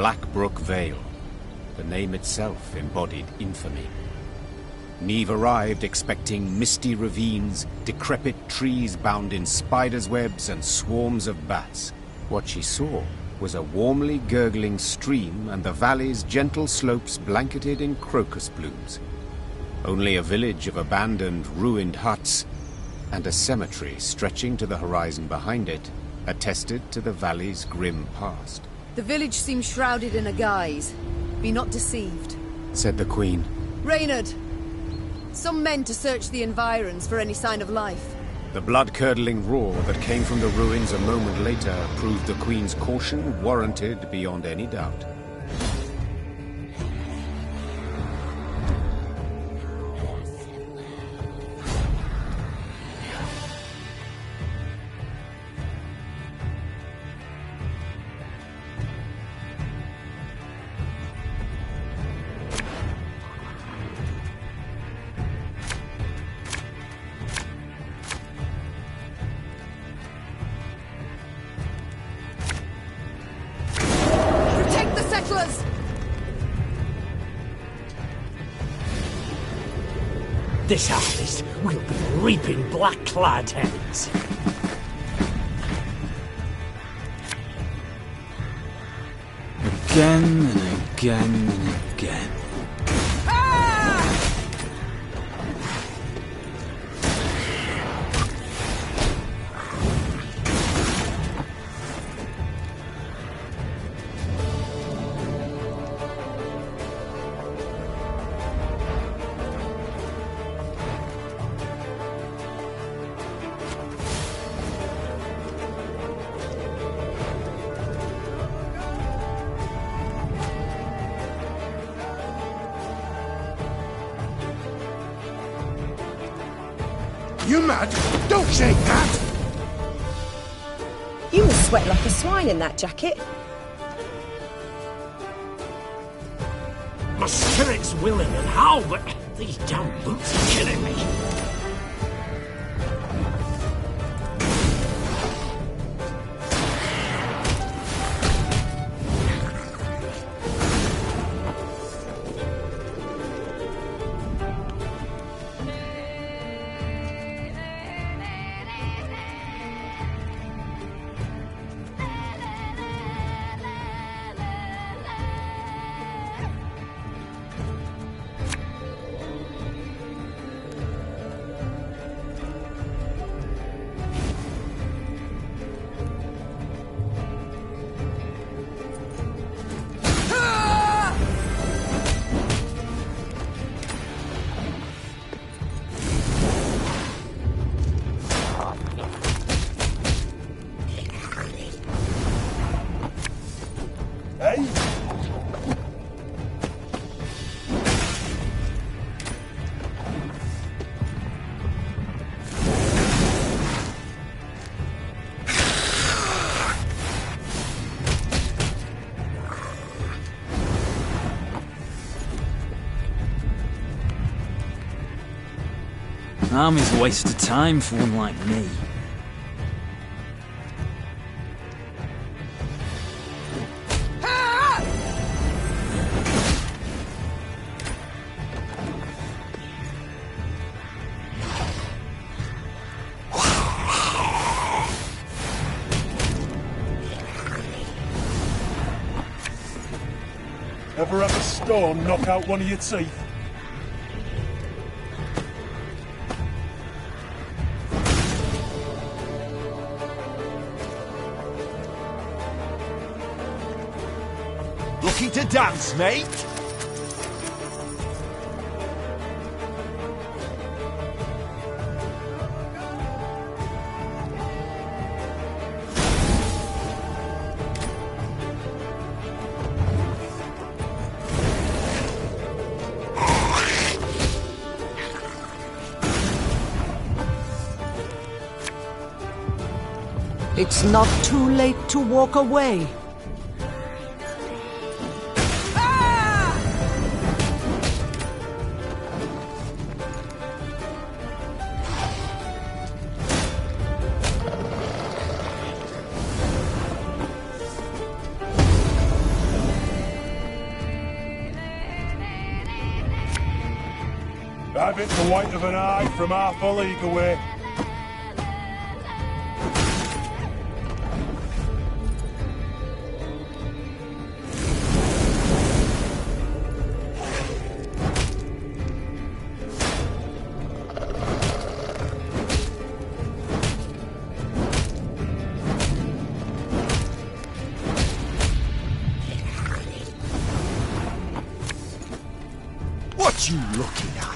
Blackbrook Vale. The name itself embodied infamy. Neve arrived expecting misty ravines, decrepit trees bound in spiders' webs and swarms of bats. What she saw was a warmly gurgling stream and the valley's gentle slopes blanketed in crocus blooms. Only a village of abandoned, ruined huts and a cemetery stretching to the horizon behind it attested to the valley's grim past. The village seems shrouded in a guise. Be not deceived, said the Queen. Reynard! Some men to search the environs for any sign of life. The blood-curdling roar that came from the ruins a moment later proved the Queen's caution warranted beyond any doubt. This harvest will be reaping black-clad heads. Again and again and again. You mad? Don't shake that! You must sweat like a swine in that jacket. My spirit's willing and how, but these damn boots are killing me. Army's a waste of time for one like me. Ever have a storm knock out one of your teeth? Looking to dance, mate? It's not too late to walk away. it the white of an eye from half a league away. What you looking at?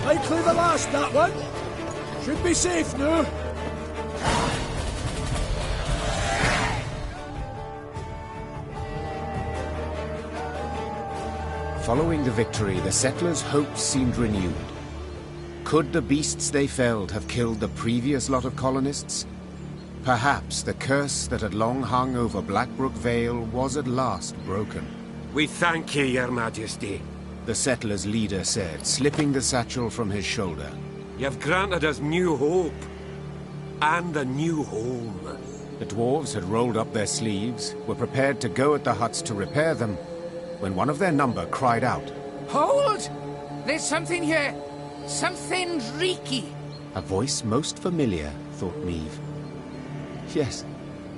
Likely the last, that one. Should be safe now. Following the victory, the settlers' hopes seemed renewed. Could the beasts they felled have killed the previous lot of colonists? Perhaps the curse that had long hung over Blackbrook Vale was at last broken. We thank you, Your Majesty. The settlers' leader said, slipping the satchel from his shoulder. You've granted us new hope. And a new home. The dwarves had rolled up their sleeves, were prepared to go at the huts to repair them, when one of their number cried out. Hold! There's something here. Something reeky. A voice most familiar, thought Meave. Yes,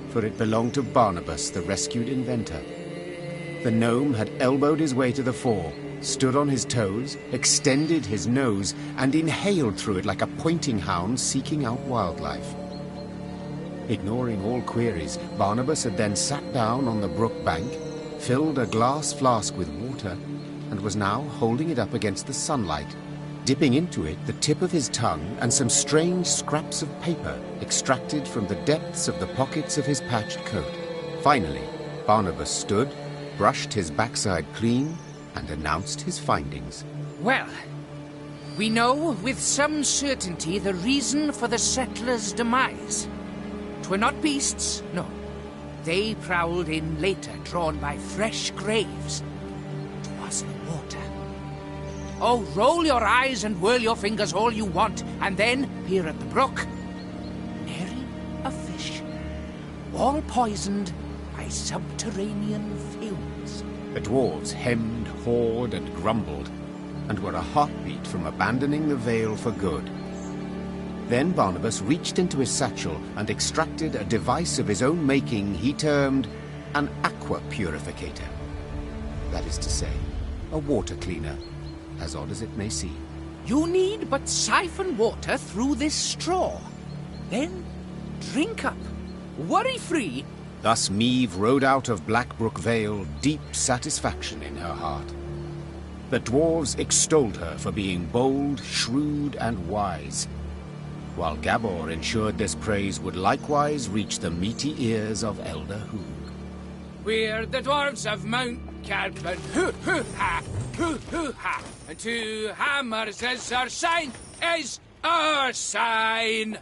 for it belonged to Barnabas, the rescued inventor. The gnome had elbowed his way to the fore, stood on his toes, extended his nose, and inhaled through it like a pointing hound seeking out wildlife. Ignoring all queries, Barnabas had then sat down on the brook bank, filled a glass flask with water, and was now holding it up against the sunlight, dipping into it the tip of his tongue and some strange scraps of paper extracted from the depths of the pockets of his patched coat. Finally, Barnabas stood, brushed his backside clean, and announced his findings. Well, we know with some certainty the reason for the settlers' demise. 'Twere not beasts, no. They prowled in later, drawn by fresh graves. 'Twas the water. Oh, roll your eyes and whirl your fingers all you want, and then peer at the brook. Nary a fish. All poisoned by subterranean fumes. The dwarves hemmed, hawed, and grumbled, and were a heartbeat from abandoning the Vale for good. Then Barnabas reached into his satchel and extracted a device of his own making he termed an aqua purificator. That is to say, a water cleaner, as odd as it may seem. You need but siphon water through this straw. Then drink up, worry-free. Thus Meave rode out of Blackbrook Vale, deep satisfaction in her heart. The dwarves extolled her for being bold, shrewd, and wise, while Gabor ensured this praise would likewise reach the meaty ears of Elder Hoog. We're the dwarves of Mount Carbon, hoo-hoo-ha, hoo-hoo-ha, and 2 hammers is our sign, is our sign.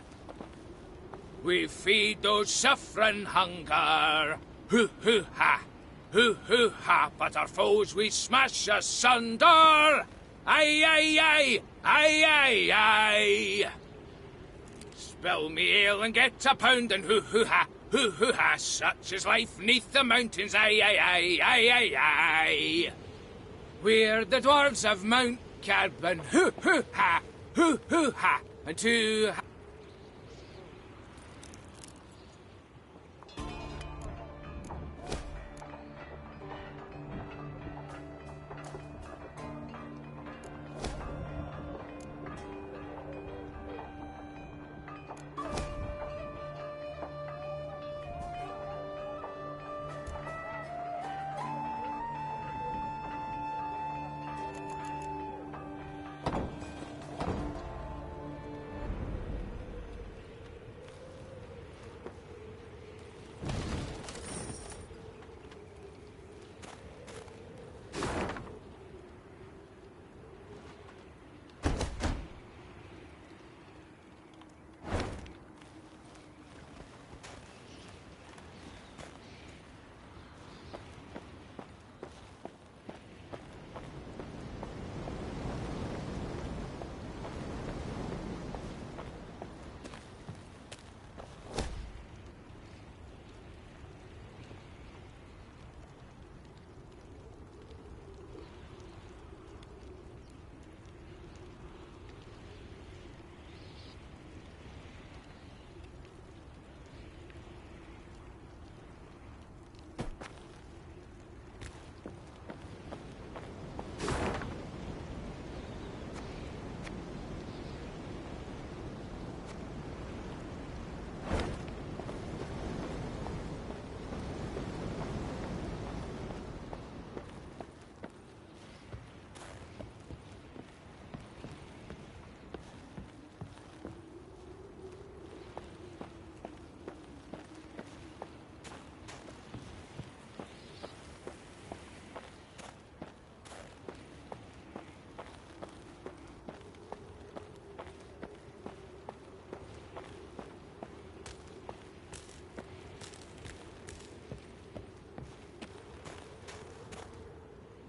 We feed those suffering hunger, hoo-hoo-ha, hoo-hoo-ha, but our foes we smash asunder, aye, aye, aye, aye, aye, aye. Spill me ale and get a pound and hoo-hoo-ha, hoo-hoo-ha, such is life neath the mountains, aye, aye, aye, aye, aye, aye. We're the dwarves of Mount Carbon, hoo-hoo-ha, hoo-hoo-ha, and 2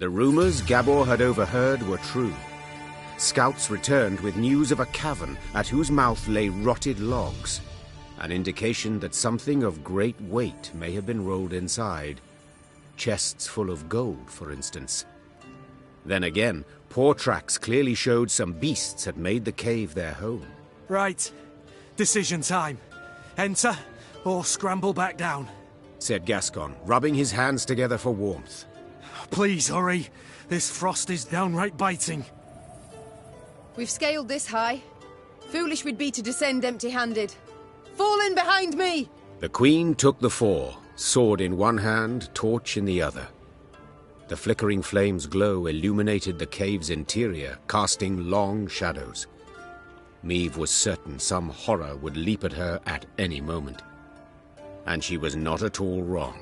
The rumors Gabor had overheard were true. Scouts returned with news of a cavern at whose mouth lay rotted logs, an indication that something of great weight may have been rolled inside. Chests full of gold, for instance. Then again, paw tracks clearly showed some beasts had made the cave their home. Right. Decision time. Enter or scramble back down, said Gascon, rubbing his hands together for warmth. Please hurry. This frost is downright biting. We've scaled this high. Foolish we'd be to descend empty-handed. Fall in behind me! The Queen took the fore, sword in one hand, torch in the other. The flickering flame's glow illuminated the cave's interior, casting long shadows. Meve was certain some horror would leap at her at any moment. And she was not at all wrong.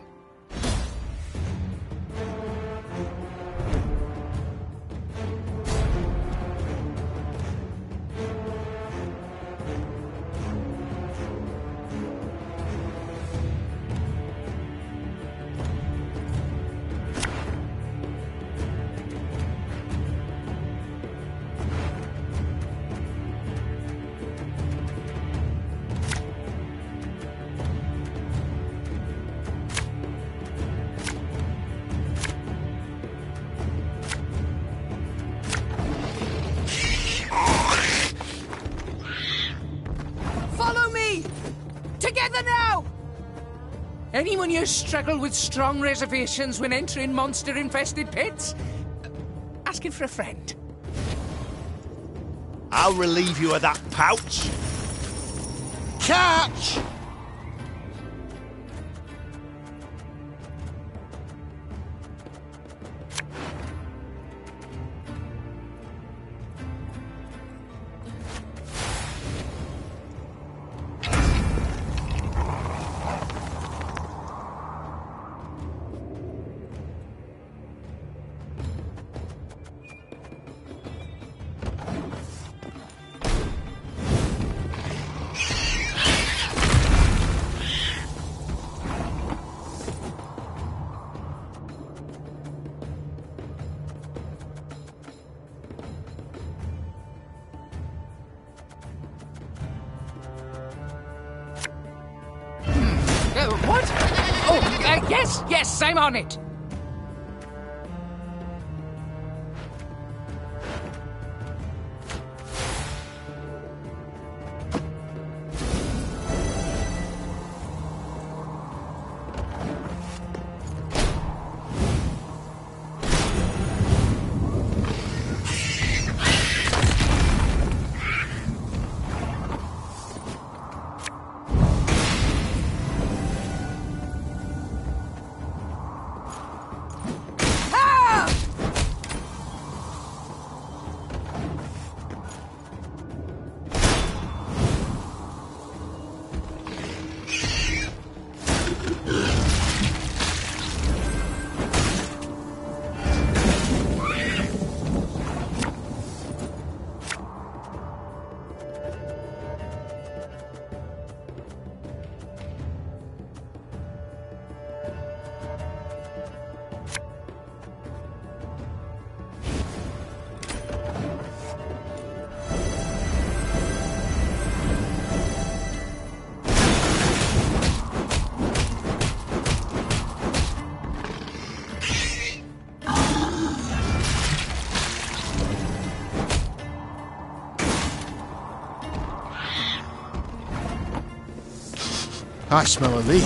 Anyone here struggle with strong reservations when entering monster-infested pits? Asking for a friend. I'll relieve you of that pouch. Catch! What? Oh, yes, I'm on it. I smell a leak.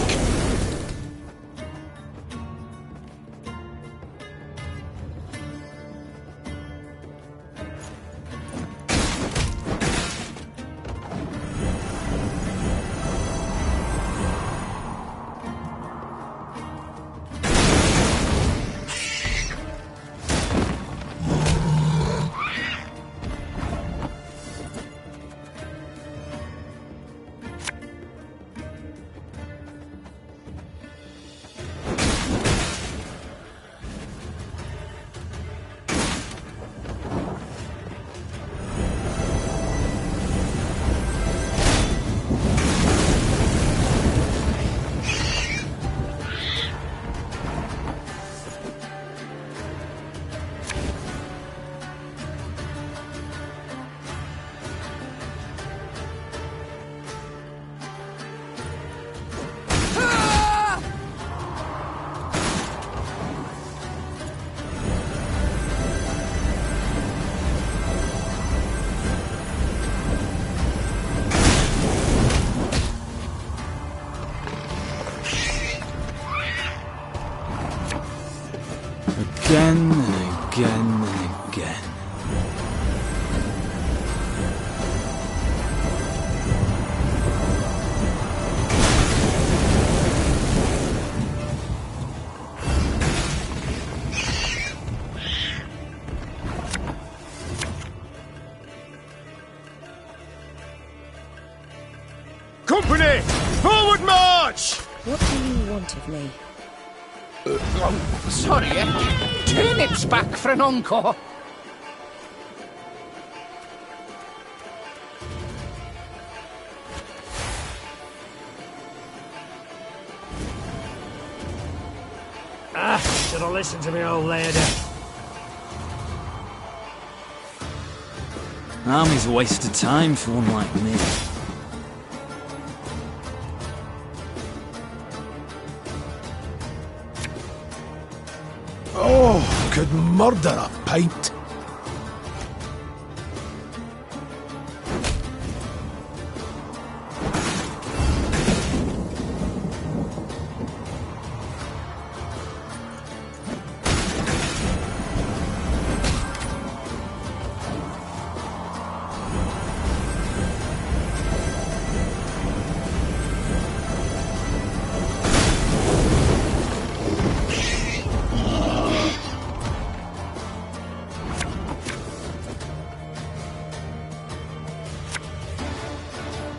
again and again and again. Company! Forward march! What do you want of me? Sorry, turnips back for an encore. Should have listened to me, old lady. Army's a waste of time for one like me. Oh, could murder a pint.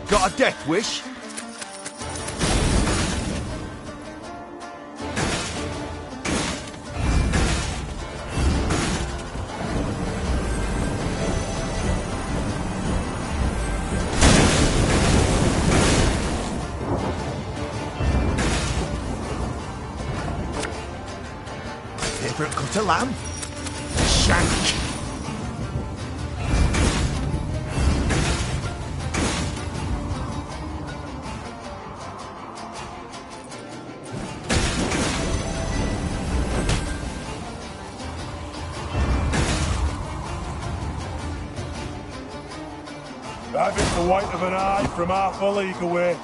Got a death wish? Favourite cut of lamb? Shank. I've hit the white of an eye from half a league away.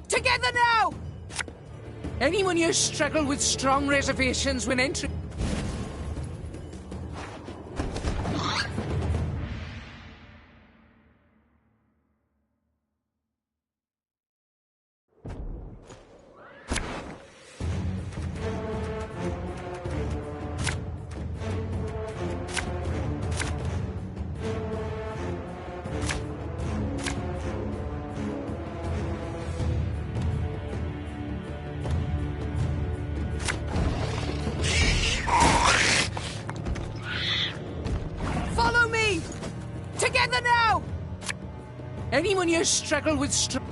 Together now! Anyone here struggle with strong reservations when entering? Together now! Anyone here struggle with strong...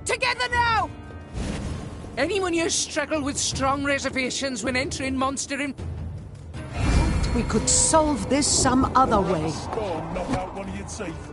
Together now! Anyone here struggle with strong reservations when entering monster in... We could solve this some other way. Storm knock out one of your teeth.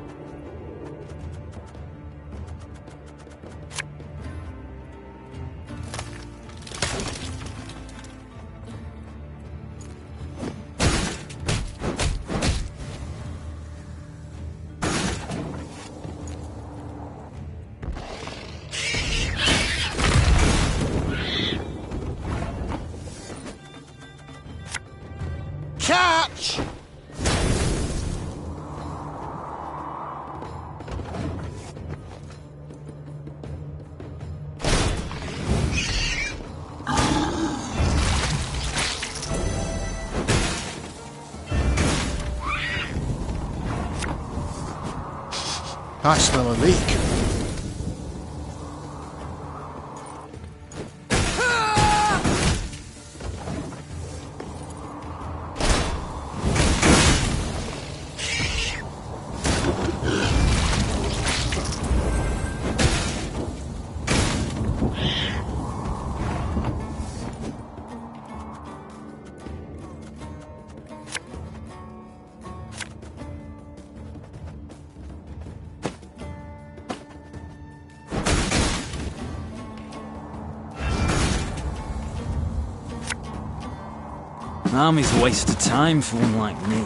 Catch! I smell a leak. Army's a waste of time for one like me.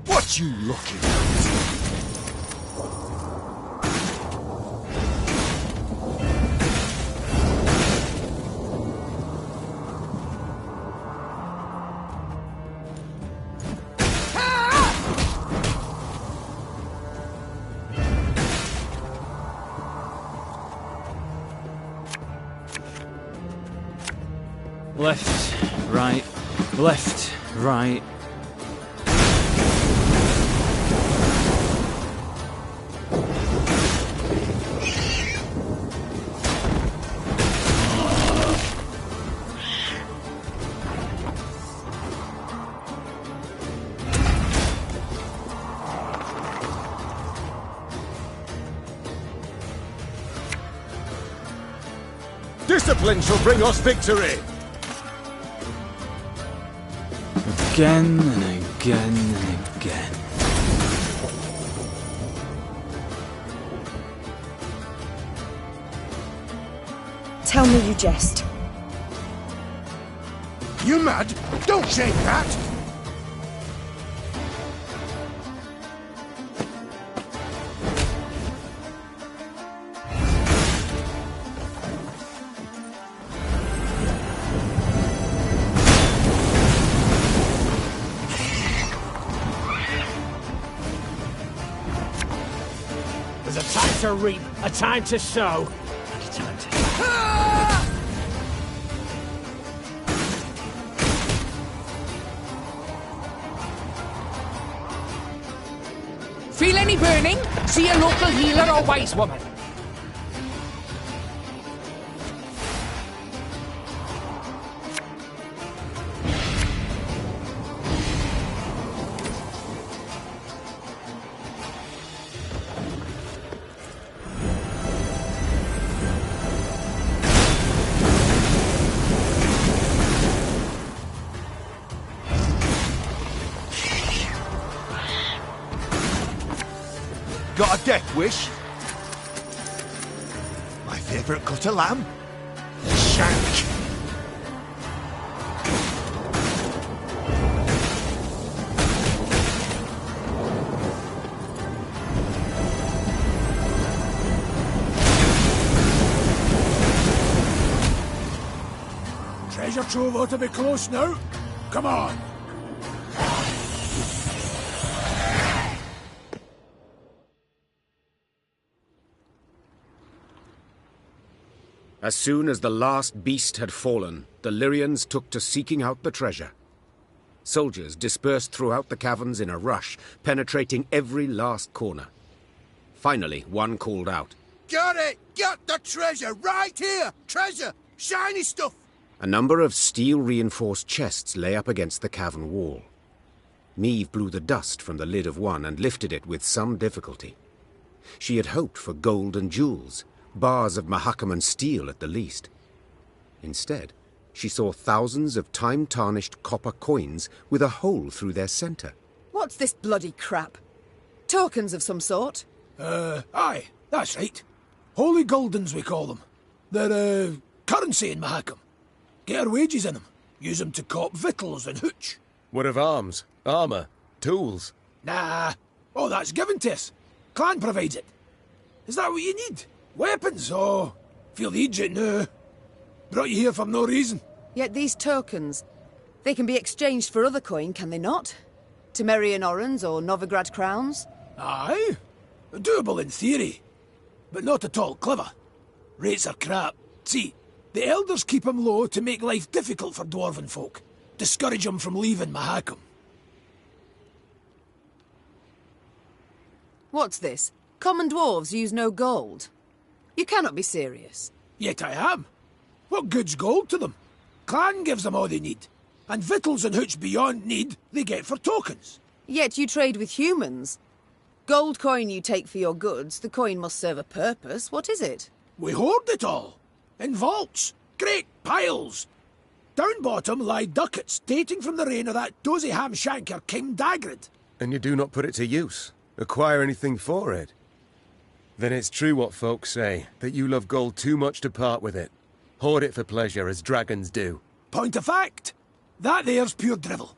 What you looking at? Left, right, left, right. Discipline shall bring us victory! Again and again and again. Tell me you jest. You mad? Don't shake that! There's a time to reap, a time to sow, and a time to... Feel any burning? See a local healer or wise woman. Got a death wish? My favourite cut of lamb? Shank! Treasure trove ought to be close now. Come on. As soon as the last beast had fallen, the Lyrians took to seeking out the treasure. Soldiers dispersed throughout the caverns in a rush, penetrating every last corner. Finally, one called out. Got it! Got the treasure! Right here! Treasure! Shiny stuff! A number of steel-reinforced chests lay up against the cavern wall. Meve blew the dust from the lid of one and lifted it with some difficulty. She had hoped for gold and jewels, bars of Mahakaman steel at the least. Instead, she saw thousands of time-tarnished copper coins with a hole through their centre. What's this bloody crap? Tokens of some sort? Aye, that's right. Holy Goldens, we call them. They're, currency in Mahakam. Get our wages in them. Use them to cop victuals and hooch. What of arms, armour, tools? Nah, all that's given to us. Clan provides it. Is that what you need? Weapons? Oh, feel the Egypt now. Brought you here for no reason. Yet these tokens, they can be exchanged for other coin, can they not? Temerian orans or Novigrad crowns? Aye. Doable in theory, but not at all clever. Rates are crap. See, the elders keep 'em low to make life difficult for dwarven folk. Discourage 'em from leaving Mahakam. What's this? Common dwarves use no gold. You cannot be serious. Yet I am. What good's gold to them? Clan gives them all they need. And victuals and hooch beyond need, they get for tokens. Yet you trade with humans. Gold coin you take for your goods, the coin must serve a purpose. What is it? We hoard it all. In vaults. Great piles. Down bottom lie ducats dating from the reign of that dozy ham-shanker King Dagrid. And you do not put it to use? Acquire anything for it? Then it's true what folks say, that you love gold too much to part with it. Hoard it for pleasure, as dragons do. Point of fact. That there's pure drivel.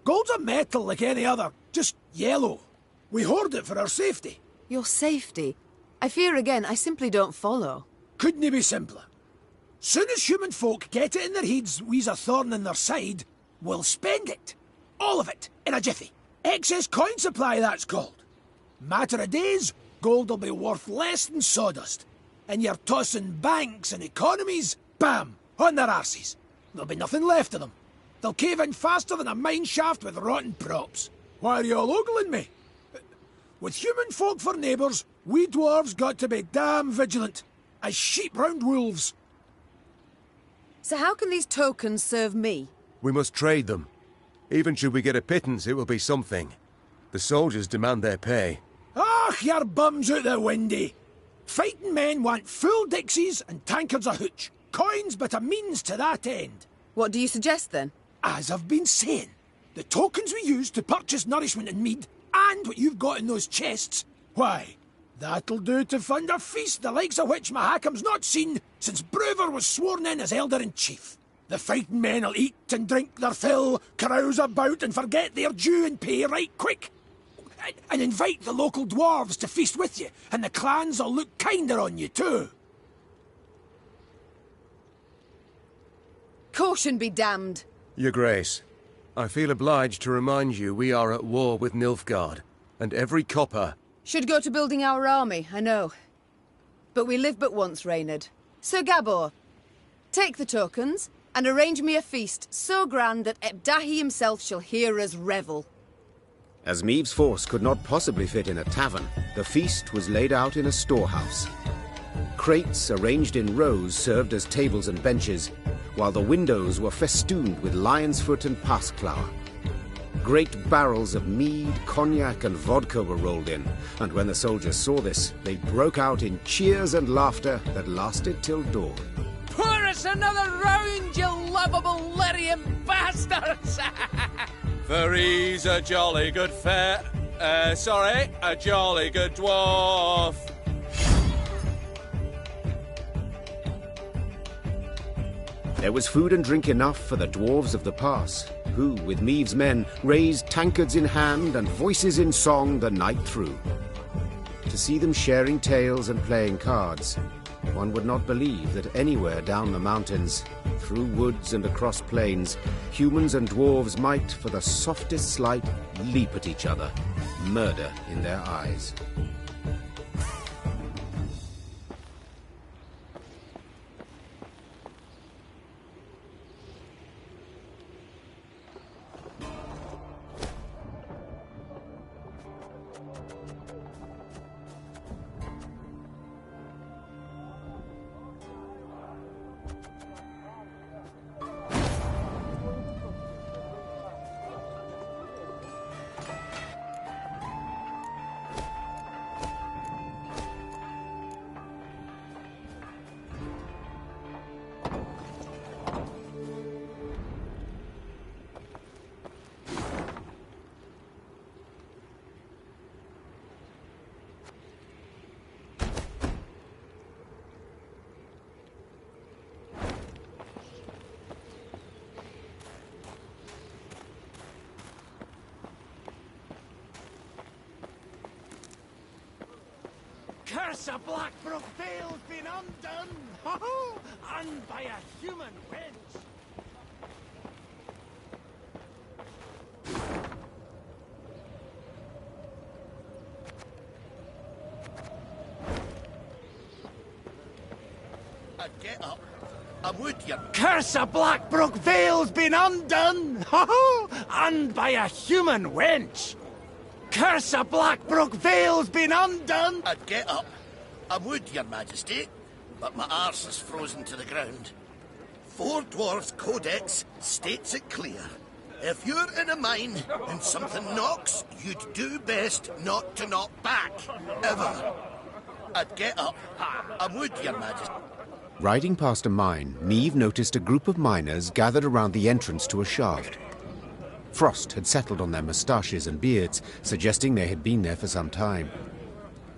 Gold's a metal like any other, just yellow. We hoard it for our safety. Your safety? I fear again, I simply don't follow. Couldn't it be simpler? Soon as human folk get it in their heads we's a thorn in their side, we'll spend it. All of it, in a jiffy. Excess coin supply, that's called. Matter of days, gold'll be worth less than sawdust. And you're tossing banks and economies, bam, on their arses. There'll be nothing left of them. They'll cave in faster than a mine shaft with rotten props. Why are you all ogling me? With human folk for neighbours, we dwarves got to be damn vigilant, as sheep round wolves. So how can these tokens serve me? We must trade them. Even should we get a pittance, it will be something. The soldiers demand their pay. Ach, your bums out the windy. Fighting men want full dixies and tankards of hooch. Coins but a means to that end. What do you suggest then? As I've been saying, the tokens we use to purchase nourishment and mead, and what you've got in those chests, why, that'll do to fund a feast the likes of which Mahakam's not seen since Brewer was sworn in as Elder-in-Chief. The fighting men'll eat and drink their fill, carouse about and forget their due and pay right quick. And invite the local dwarves to feast with you, and the clans'll look kinder on you too. Caution be damned. Your Grace, I feel obliged to remind you we are at war with Nilfgaard, and every copper... Should go to building our army, I know. But we live but once, Reynard. Sir Gabor, take the tokens, and arrange me a feast so grand that Ebdahi himself shall hear us revel. As Meave's force could not possibly fit in a tavern, the feast was laid out in a storehouse. Crates arranged in rows served as tables and benches, while the windows were festooned with lion's foot and passflower. Great barrels of mead, cognac, and vodka were rolled in, and when the soldiers saw this, they broke out in cheers and laughter that lasted till dawn. Pour us another round, you lovable Lyrian bastards! For he's a jolly good a jolly good dwarf. There was food and drink enough for the dwarves of the pass, who, with Meave's men, raised tankards in hand and voices in song the night through. To see them sharing tales and playing cards, one would not believe that anywhere down the mountains, through woods and across plains, humans and dwarves might, for the softest slight, leap at each other, murder in their eyes. Curse of Blackbrook Vale's been undone! And by a human wench! Get up. I would, you... Curse of Blackbrook Vale's been undone! And by a human wench! Curse of Blackbrook Vale's been undone! I'd get up. I would, your majesty, but my arse is frozen to the ground. Four Dwarves Codex states it clear. If you're in a mine and something knocks, you'd do best not to knock back. Ever. I'd get up. I would, your majesty. Riding past a mine, Niamh noticed a group of miners gathered around the entrance to a shaft. Frost had settled on their moustaches and beards, suggesting they had been there for some time.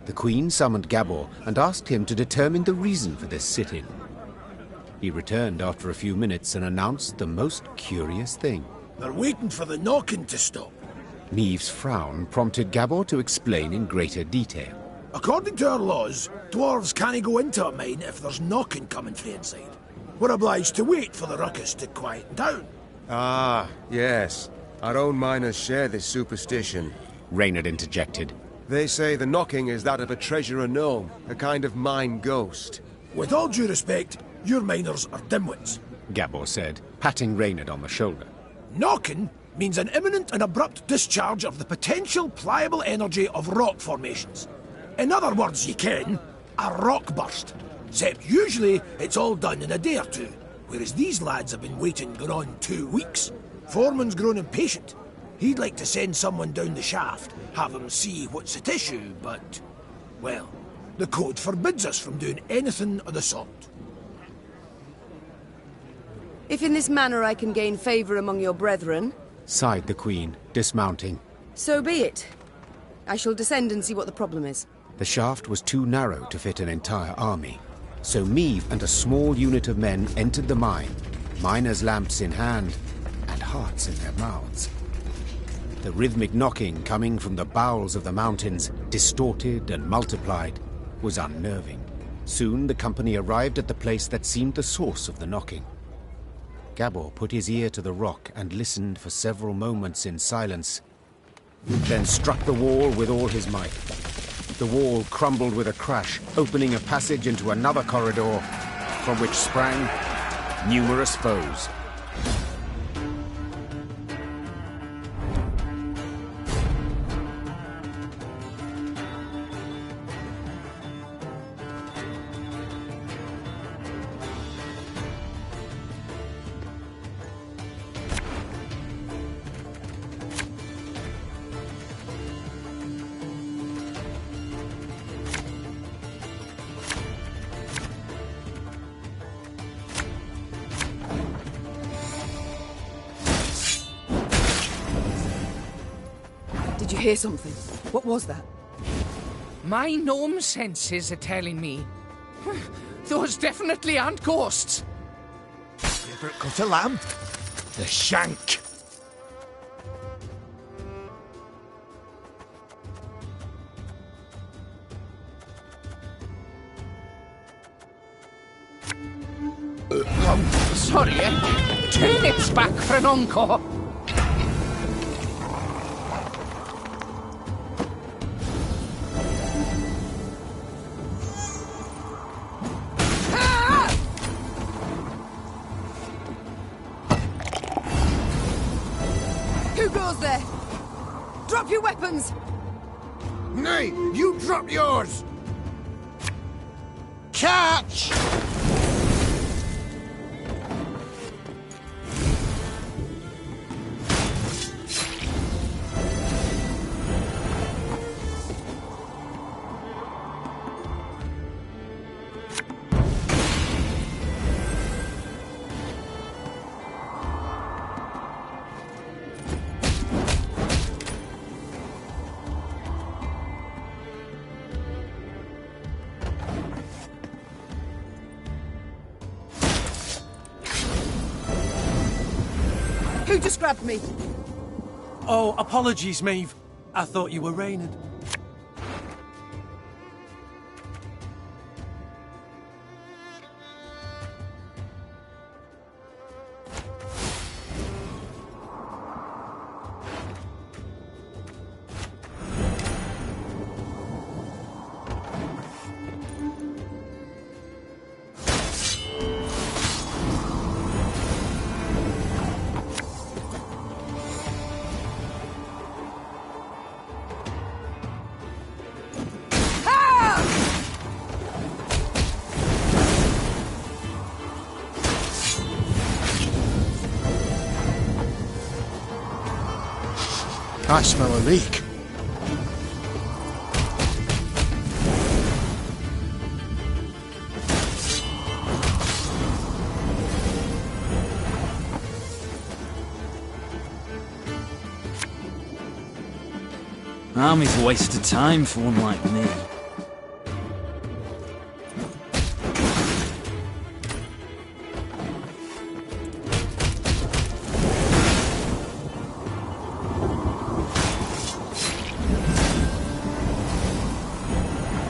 The Queen summoned Gabor and asked him to determine the reason for this sit-in. He returned after a few minutes and announced the most curious thing. They're waiting for the knocking to stop. Niamh's frown prompted Gabor to explain in greater detail. According to our laws, dwarves can't go into a mine if there's knocking coming from inside. We're obliged to wait for the ruckus to quieten down. Ah, yes. Our own miners share this superstition. Reynard interjected. They say the knocking is that of a treasure unknown, a kind of mine ghost. With all due respect, your miners are dimwits, Gabor said, patting Reynard on the shoulder. Knocking means an imminent and abrupt discharge of the potential pliable energy of rock formations. In other words, you can, a rock burst. Except usually it's all done in a day or two, whereas these lads have been waiting going on 2 weeks. Foreman's grown impatient. He'd like to send someone down the shaft, have him see what's at issue, but, well, the code forbids us from doing anything of the sort. If in this manner I can gain favour among your brethren, sighed the Queen, dismounting. So be it. I shall descend and see what the problem is. The shaft was too narrow to fit an entire army, so Niamh and a small unit of men entered the mine, miners' lamps in hand, and hearts in their mouths. The rhythmic knocking coming from the bowels of the mountains, distorted and multiplied, was unnerving. Soon the company arrived at the place that seemed the source of the knocking. Gabor put his ear to the rock and listened for several moments in silence, then struck the wall with all his might. The wall crumbled with a crash, opening a passage into another corridor, from which sprang numerous foes. Did you hear something? What was that? My gnome senses are telling me. Those definitely aren't ghosts. Favourite cut of lamb? The shank. Sorry, turnips back for an encore. Who goes there? Drop your weapons! Nay, you drop yours! Catch! Who just grabbed me? Oh, apologies, Maeve. I thought you were Reynard. I smell a leak. Army's a waste of time for one like me.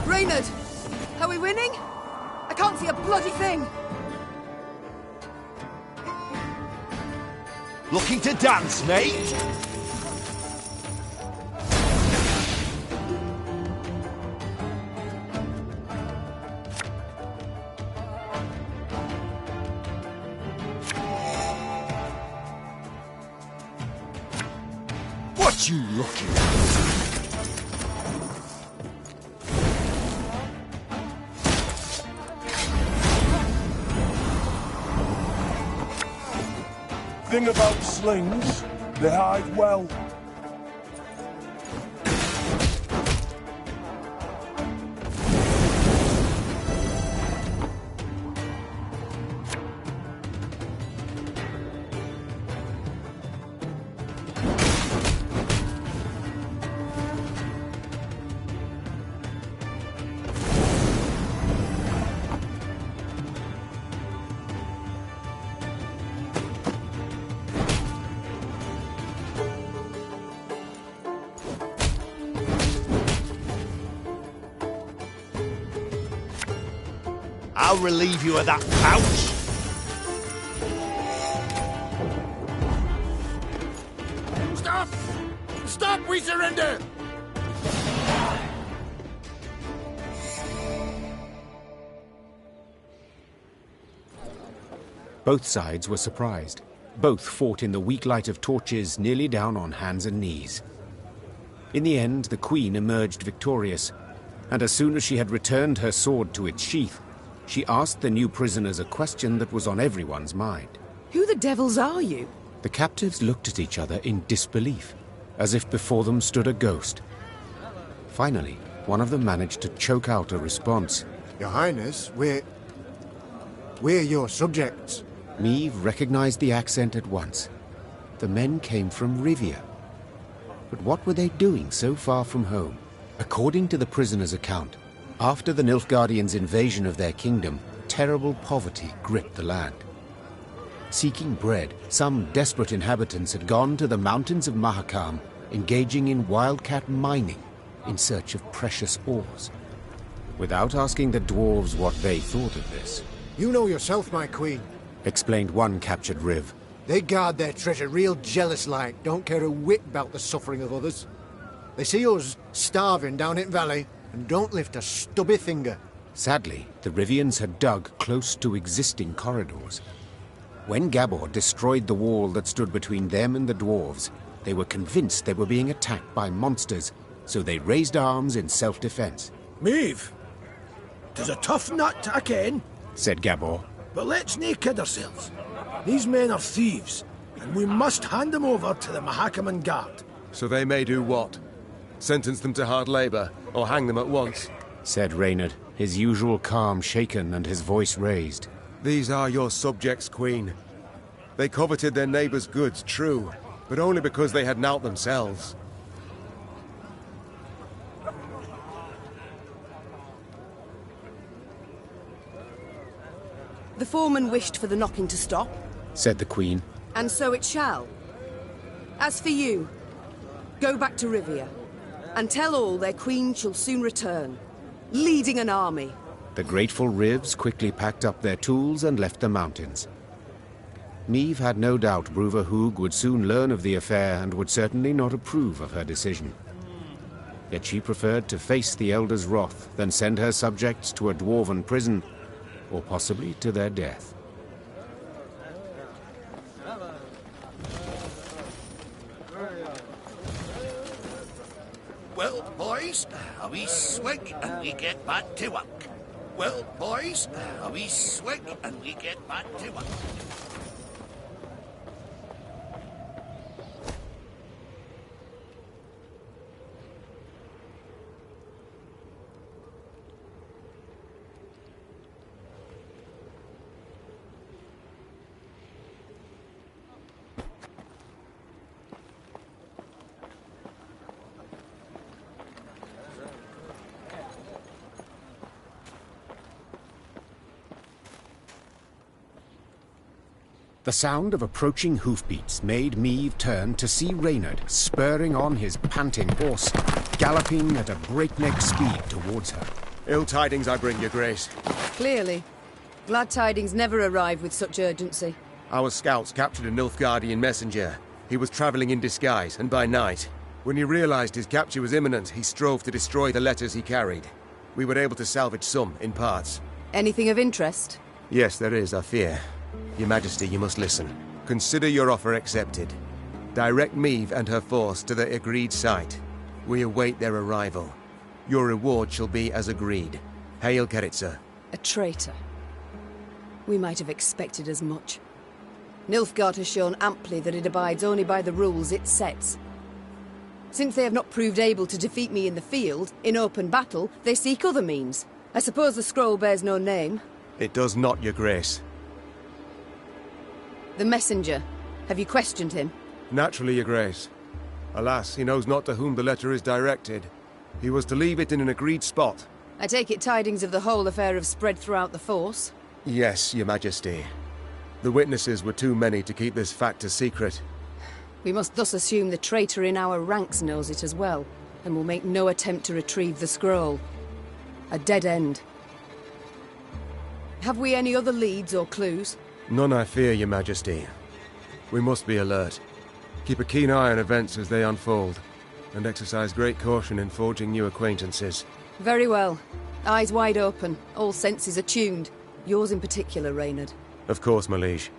Reynard! Are we winning? I can't see a bloody thing! Looking to dance, mate? What you looking at? Thing about slings, they hide well. I'll relieve you of that pouch. Stop! Stop! We surrender! Both sides were surprised. Both fought in the weak light of torches, nearly down on hands and knees. In the end, the Queen emerged victorious, and as soon as she had returned her sword to its sheath, she asked the new prisoners a question that was on everyone's mind. Who the devils are you? The captives looked at each other in disbelief, as if before them stood a ghost. Finally, one of them managed to choke out a response. Your Highness, we're your subjects. Meve recognized the accent at once. The men came from Rivia. But what were they doing so far from home? According to the prisoner's account, after the Nilfgaardians' invasion of their kingdom, terrible poverty gripped the land. Seeking bread, some desperate inhabitants had gone to the mountains of Mahakam, engaging in wildcat mining in search of precious ores. Without asking the dwarves what they thought of this. You know yourself, my queen, explained one captured Riv. They guard their treasure real jealous-like, don't care a whit about the suffering of others. They see us starving down in valley, and don't lift a stubby finger. Sadly, the Rivians had dug close to existing corridors. When Gabor destroyed the wall that stood between them and the dwarves, they were convinced they were being attacked by monsters, so they raised arms in self-defense. Move! 'Tis a tough nut to ken, said Gabor. But let's nae kid ourselves. These men are thieves, and we must hand them over to the Mahakaman Guard. So they may do what? Sentence them to hard labour, or hang them at once? Said Reynard, his usual calm shaken and his voice raised. These are your subjects, Queen. They coveted their neighbours' goods, true, but only because they had nowt themselves. The foreman wished for the knocking to stop, said the Queen. And so it shall. As for you, go back to Rivia, and tell all their queen shall soon return, leading an army. The grateful Rivs quickly packed up their tools and left the mountains. Meve had no doubt Bruva Hoog would soon learn of the affair and would certainly not approve of her decision. Yet she preferred to face the Elder's wrath than send her subjects to a dwarven prison, or possibly to their death. Well, boys, a wee swig and we get back to work. Well, boys, a wee swig and we get back to work. The sound of approaching hoofbeats made Meave turn to see Reynard spurring on his panting horse, galloping at a breakneck speed towards her. Ill tidings I bring, Your Grace. Clearly. Glad tidings never arrive with such urgency. Our scouts captured a Nilfgaardian messenger. He was travelling in disguise, and by night. When he realised his capture was imminent, he strove to destroy the letters he carried. We were able to salvage some, in parts. Anything of interest? Yes, there is, I fear. Your Majesty, you must listen. Consider your offer accepted. Direct Meave and her force to the agreed site. We await their arrival. Your reward shall be as agreed. Hail, Keritsa. A traitor. We might have expected as much. Nilfgaard has shown amply that it abides only by the rules it sets. Since they have not proved able to defeat me in the field, in open battle, they seek other means. I suppose the scroll bears no name. It does not, Your Grace. The messenger. Have you questioned him? Naturally, Your Grace. Alas, he knows not to whom the letter is directed. He was to leave it in an agreed spot. I take it tidings of the whole affair have spread throughout the force? Yes, Your Majesty. The witnesses were too many to keep this fact a secret. We must thus assume the traitor in our ranks knows it as well, and will make no attempt to retrieve the scroll. A dead end. Have we any other leads or clues? None, I fear, Your Majesty. We must be alert. Keep a keen eye on events as they unfold, and exercise great caution in forging new acquaintances. Very well. Eyes wide open, all senses attuned. Yours in particular, Reynard. Of course, my liege.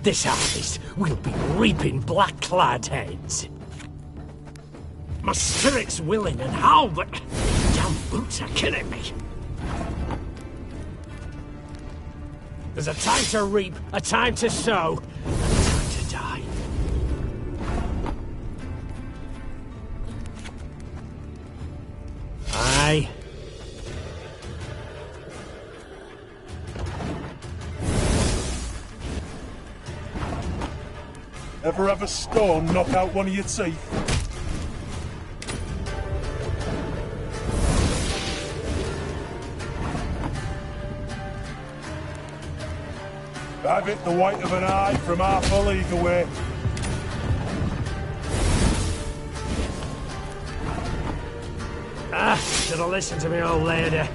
This harvest will be reaping black-clad heads. My spirit's willing and how, but damn boots are killing me. There's a time to reap, a time to sow, and a time to die. Aye. Ever have a stone knock out one of your teeth? I've hit the white of an eye from half a league away. Should have listened to me old lady.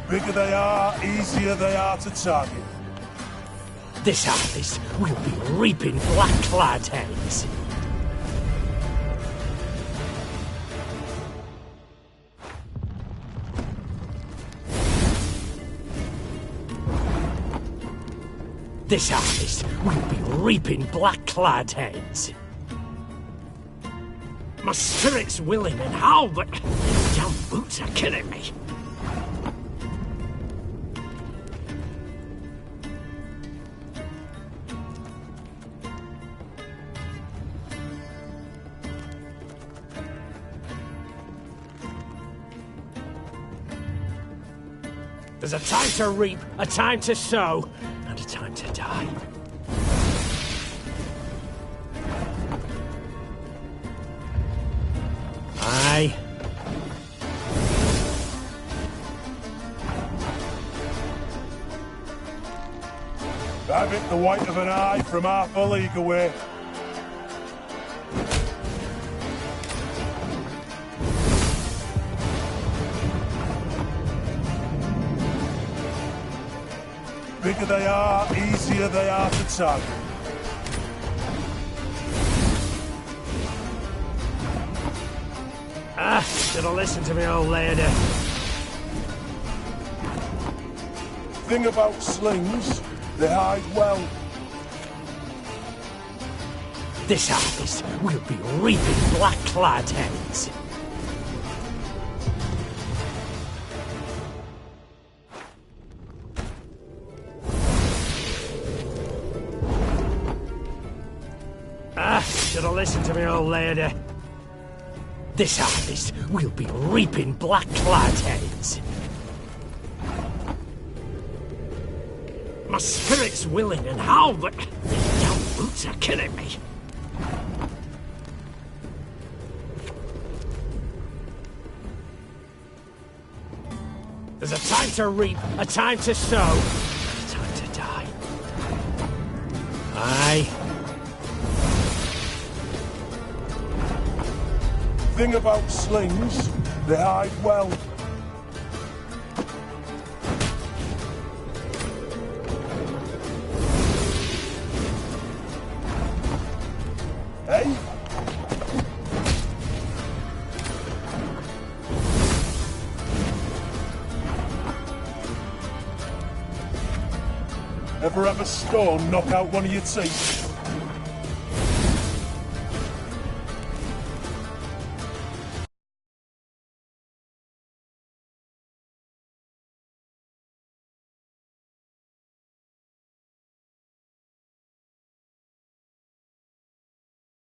Bigger they are, easier they are to target. This harvest will be reaping black-clad heads. This harvest will be reaping black-clad heads. My spirit's willing and how, but damn boots are killing me. There's a time to reap, a time to sow, and a time to die. Aye. I've hit the white of an eye from half a league away. Bigger they are, easier they are to target. Should have listened to me old lady. Thing about slings, they hide well. This harvest will be reaping black-clad heads. Should have listened to me old lady. This harvest will be reaping black-clad heads. My spirit's willing and how, but these damn boots are killing me. There's a time to reap, a time to sow, and a time to die. Aye. Thing about slings, they hide well. Hey? Ever have a stone knock out one of your teeth?